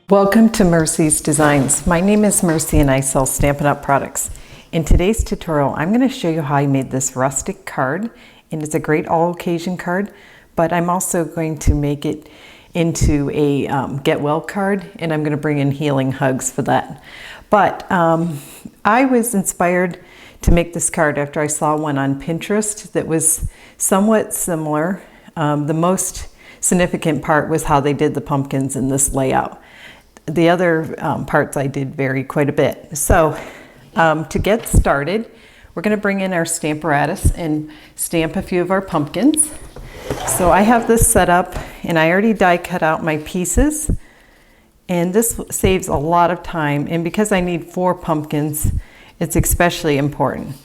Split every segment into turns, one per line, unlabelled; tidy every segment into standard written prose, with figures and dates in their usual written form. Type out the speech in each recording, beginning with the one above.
Welcome to Mercy's Designs. My name is Mercy and I sell Stampin' Up! Products. In today's tutorial, I'm going to show you how I made this rustic card, and it's a great all-occasion card, but I'm also going to make it into a get well card, and I'm going to bring in healing hugs for that. But I was inspired to make this card after I saw one on Pinterest that was somewhat similar. The most significant part was how they did the pumpkins in this layout. The other parts I did vary quite a bit. So to get started, we're going to bring in our Stamparatus and stamp a few of our pumpkins. So I have this set up and I already die cut out my pieces, and this saves a lot of time, and because I need 4 pumpkins, it's especially important.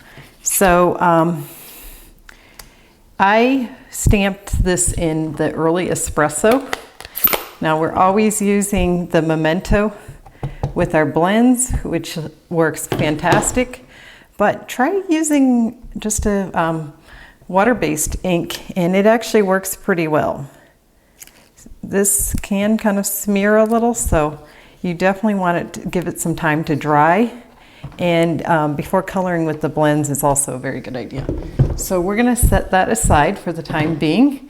So I stamped this in the early Espresso. Now we're always using the Memento with our blends, which works fantastic, but try using just a water-based ink and it actually works pretty well. This can kind of smear a little, so you definitely want it to give it some time to dry, and before coloring with the blends is also a very good idea. So we're going to set that aside for the time being.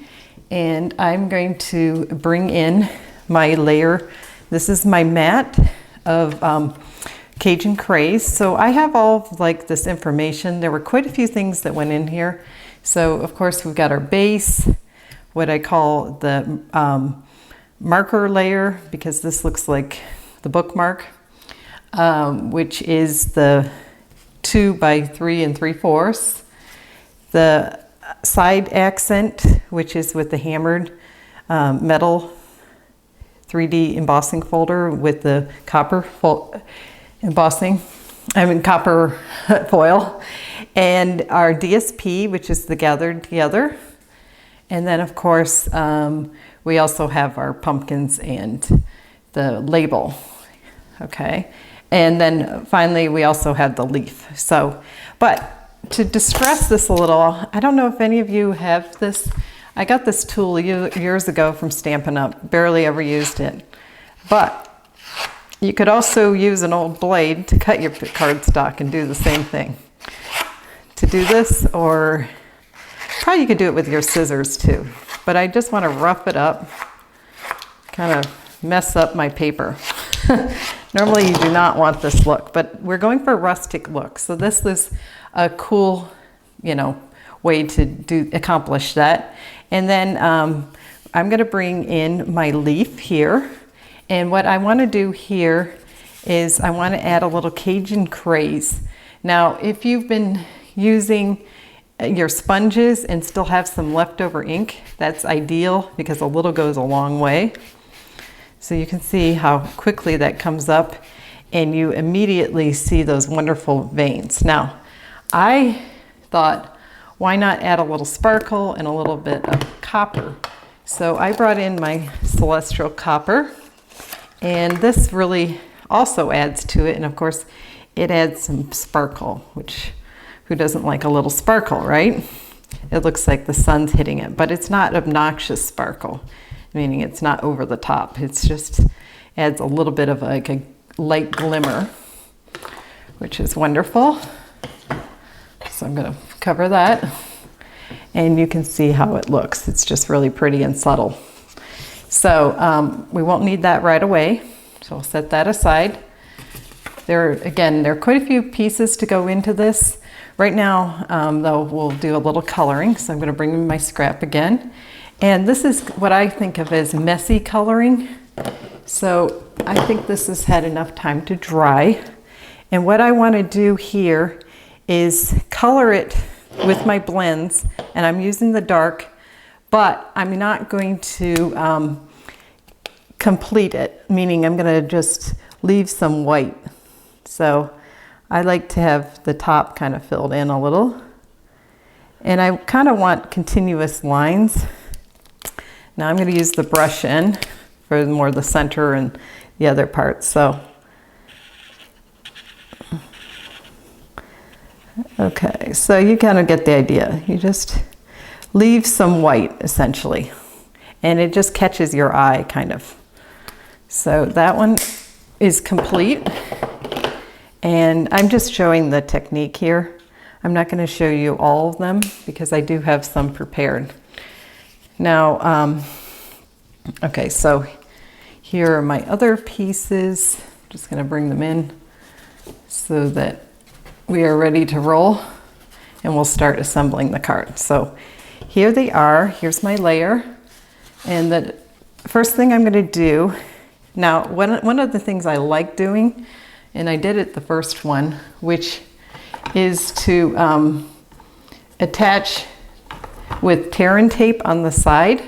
And I'm going to bring in my layer. This is my mat of Cajun Craze. So I have all of, like, this information. There were quite a few things that went in here. So of course we've got our base, what I call the marker layer, because this looks like the bookmark, which is the 2 by 3 3/4. The side accent, which is with the hammered metal 3D embossing folder with the copper copper foil, and our DSP, which is the gathered together. And then of course we also have our pumpkins and the label. Okay, and then finally we also have the leaf. So, but to distress this a little, I don't know if any of you have this. I got this tool years ago from Stampin' Up. Barely ever used it. But you could also use an old blade to cut your cardstock and do the same thing. To do this, or probably you could do it with your scissors too. But I just want to rough it up, kind of mess up my paper. Normally you do not want this look, but we're going for a rustic look. So this is a cool, way to accomplish that. And then I'm going to bring in my leaf here. And what I want to do here is I want to add a little Cajun Craze. Now, if you've been using your sponges and still have some leftover ink, that's ideal because a little goes a long way. So you can see how quickly that comes up and you immediately see those wonderful veins. Now, I thought, why not add a little sparkle and a little bit of copper? So I brought in my Celestial Copper, and this really also adds to it. And of course, it adds some sparkle, which who doesn't like a little sparkle, right? It looks like the sun's hitting it, but it's not obnoxious sparkle, meaning it's not over the top. It's just adds a little bit of like a light glimmer, which is wonderful. So I'm going to cover that, and you can see how it looks. It's just really pretty and subtle. So we won't need that right away, so I'll set that aside. There are quite a few pieces to go into this. Right now, though, we'll do a little coloring. So I'm going to bring in my scrap again. And this is what I think of as messy coloring. So I think this has had enough time to dry. And what I want to do here is color it with my blends, and I'm using the dark, but I'm not going to complete it, meaning I'm going to just leave some white. So I like to have the top kind of filled in a little, and I kind of want continuous lines. Now I'm going to use the brush end for more the center and the other parts. So okay, so you kind of get the idea. You just leave some white essentially, and it just catches your eye kind of. So that one is complete. And I'm just showing the technique here. I'm not going to show you all of them because I do have some prepared. Now, okay, so here are my other pieces. I'm just going to bring them in so that we are ready to roll, and we'll start assembling the card. So here they are. Here's my layer. And the first thing I'm going to do, now one of the things I like doing, and I did it the first one, which is to attach with tear and tape on the side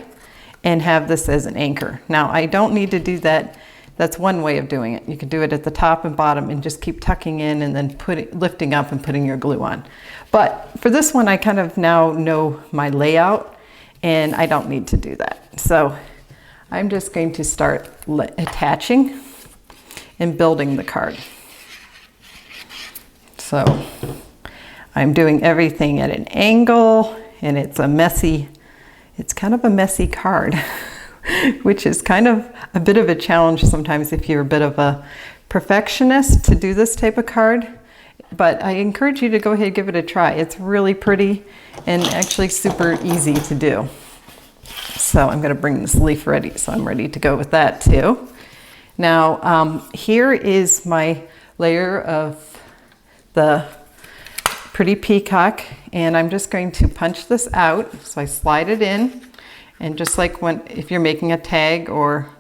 and have this as an anchor. Now I don't need to do that. That's one way of doing it. You can do it at the top and bottom and just keep tucking in and then lifting up and putting your glue on. But for this one, I kind of now know my layout and I don't need to do that. So I'm just going to start attaching and building the card. So I'm doing everything at an angle, and it's kind of a messy card, which is kind of a bit of a challenge sometimes if you're a bit of a perfectionist to do this type of card. But I encourage you to go ahead and give it a try. It's really pretty and actually super easy to do. So I'm going to bring this leaf ready, so I'm ready to go with that too. Now here is my layer of the pretty peacock, and I'm just going to punch this out. So I slide it in, and just like if you're making a tag or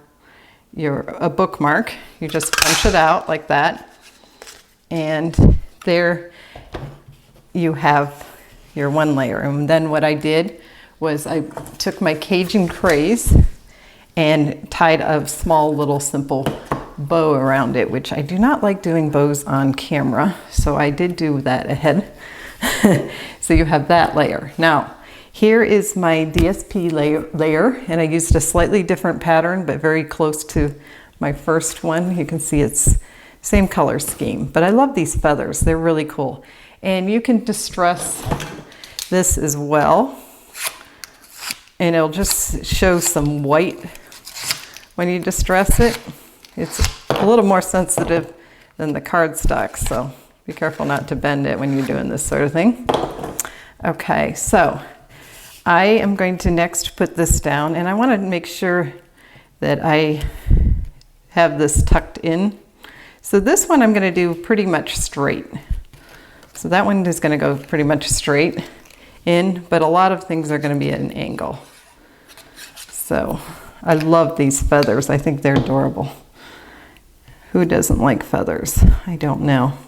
a bookmark, you just punch it out like that, and there you have your one layer. And then what I did was I took my Cajun Craze and tied a small little simple bow around it, which I do not like doing bows on camera, so I did do that ahead. So you have that layer. Now here is my DSP layer, and I used a slightly different pattern but very close to my first one. You can see it's same color scheme, but I love these feathers. They're really cool, and you can distress this as well, and it'll just show some white when you distress it. It's a little more sensitive than the cardstock, so be careful not to bend it when you're doing this sort of thing. Okay, so I am going to next put this down, and I want to make sure that I have this tucked in. So this one I'm going to do pretty much straight. So that one is going to go pretty much straight in, but a lot of things are going to be at an angle. So I love these feathers. I think they're adorable. Who doesn't like feathers? I don't know.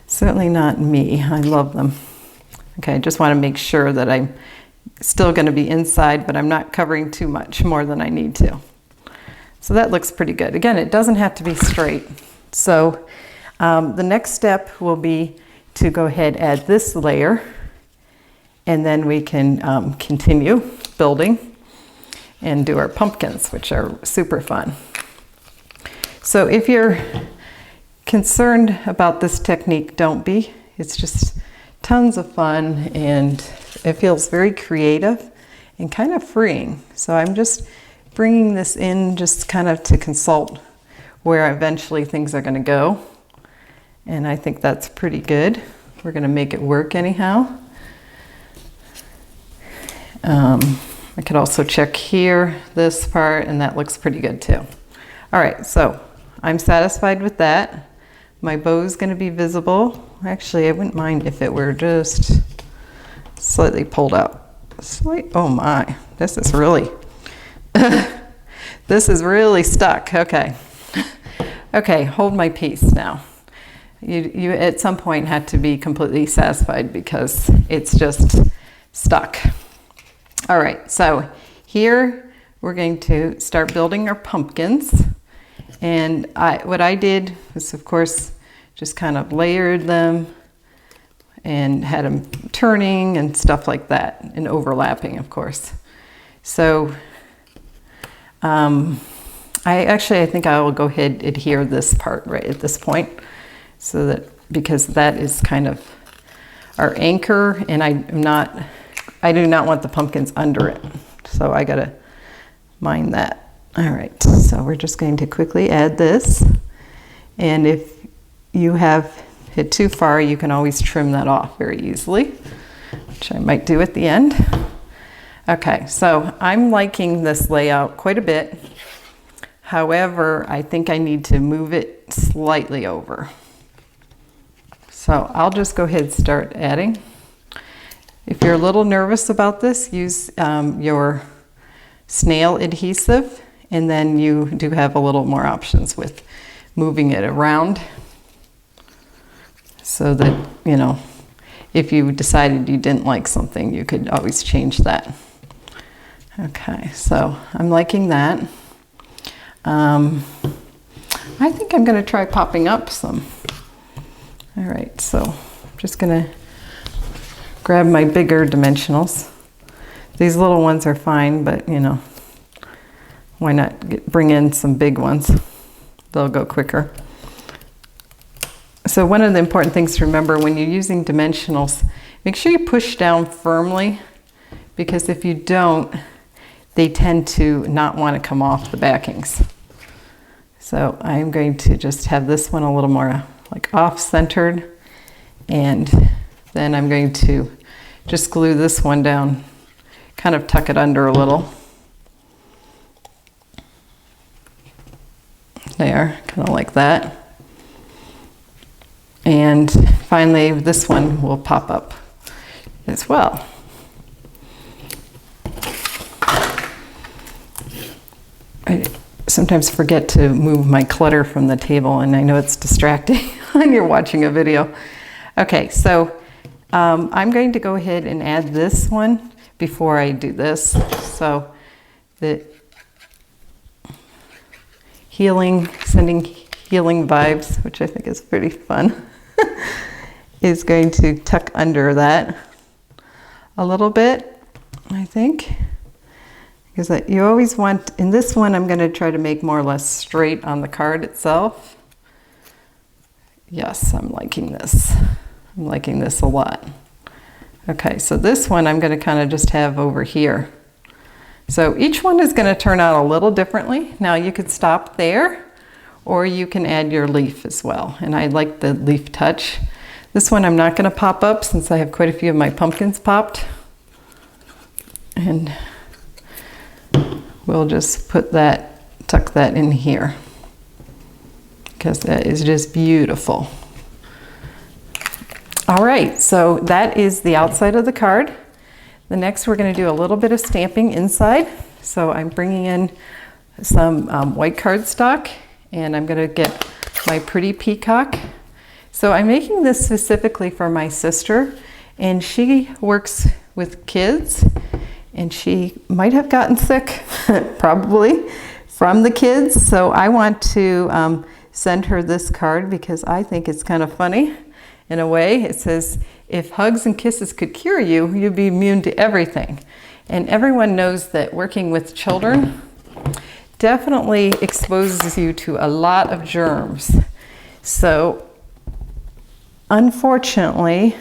Certainly not me. I love them. Okay, I just want to make sure that I'm still going to be inside, but I'm not covering too much more than I need to. So that looks pretty good. Again, it doesn't have to be straight. So the next step will be to go ahead and add this layer, and then we can continue building and do our pumpkins, which are super fun. So if you're concerned about this technique, don't be. It's just tons of fun, and it feels very creative and kind of freeing. So I'm just bringing this in just kind of to consult where eventually things are going to go. And I think that's pretty good. We're going to make it work anyhow. I could also check here, this part, and that looks pretty good too. All right, so I'm satisfied with that. My bow is going to be visible. Actually, I wouldn't mind if it were just slightly pulled up. Oh my, this is really, this is really stuck. Okay. Okay, hold my piece now. You at some point had to be completely satisfied because it's just stuck. All right, so here we're going to start building our pumpkins. And what I did was, of course, just kind of layered them and had them turning and stuff like that, and overlapping, of course. So I think I will go ahead and adhere this part right at this point, so that, because that is kind of our anchor, and I do not want the pumpkins under it. So I gotta mind that. All right, so we're just going to quickly add this. And if you have hit too far, you can always trim that off very easily, which I might do at the end. Okay, so I'm liking this layout quite a bit. However, I think I need to move it slightly over. So I'll just go ahead and start adding. If you're a little nervous about this, use your snail adhesive, and then you do have a little more options with moving it around so that, you know, if you decided you didn't like something, you could always change that. Okay, so I'm liking that. I think I'm going to try popping up some. All right, so I'm just going to grab my bigger dimensionals. These little ones are fine, but you know, why not bring in some big ones? They'll go quicker. So one of the important things to remember when you're using dimensionals, make sure you push down firmly, because if you don't, they tend to not want to come off the backings. So I'm going to just have this one a little more like off-centered, and then I'm going to just glue this one down, kind of tuck it under a little. There, kind of like that. And finally, this one will pop up as well. I sometimes forget to move my clutter from the table, and I know it's distracting when you're watching a video. Okay, so I'm going to go ahead and add this one before I do this. So the sending healing vibes, which I think is pretty fun, is going to tuck under that a little bit, I think. Because you always want, in this one, I'm going to try to make more or less straight on the card itself. Yes, I'm liking this. I'm liking this a lot. Okay, so this one I'm going to kind of just have over here. So each one is going to turn out a little differently. Now you could stop there, or you can add your leaf as well. And I like the leaf touch. This one I'm not going to pop up since I have quite a few of my pumpkins popped. And we'll just put that, tuck that in here, because that is just beautiful. All right, so that is the outside of the card. The next we're going to do a little bit of stamping inside. So I'm bringing in some white cardstock, and I'm going to get my pretty Peacock. So I'm making this specifically for my sister, and she works with kids, and she might have gotten sick, probably, from the kids. So I want to send her this card because I think it's kind of funny in a way. It says, if hugs and kisses could cure you, you'd be immune to everything. And everyone knows that working with children definitely exposes you to a lot of germs. So unfortunately,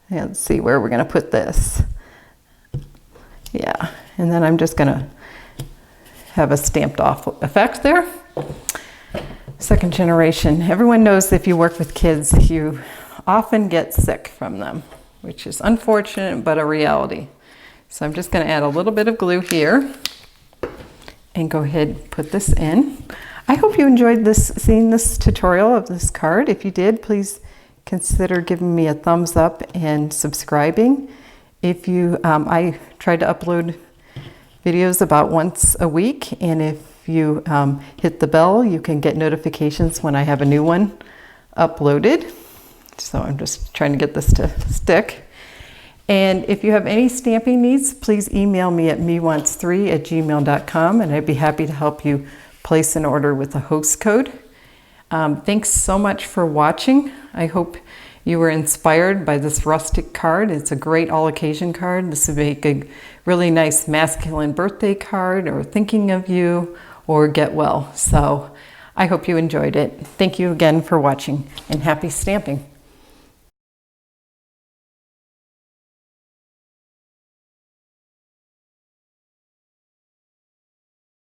let's see where we're going to put this. Yeah, and then I'm just going to have a stamped off effect there. Second generation. Everyone knows if you work with kids, you often get sick from them, which is unfortunate, but a reality. So I'm just going to add a little bit of glue here and go ahead and put this in. I hope you enjoyed seeing this tutorial of this card. If you did, please consider giving me a thumbs up and subscribing. If you, I try to upload videos about once a week, and if you hit the bell, you can get notifications when I have a new one uploaded. So I'm just trying to get this to stick. And if you have any stamping needs, please email me at mewants3@gmail.com, and I'd be happy to help you place an order with a host code. Thanks so much for watching. I hope you were inspired by this rustic card. It's a great all-occasion card. This would make a really nice masculine birthday card, or thinking of you, or get well. So I hope you enjoyed it. Thank you again for watching, and happy stamping.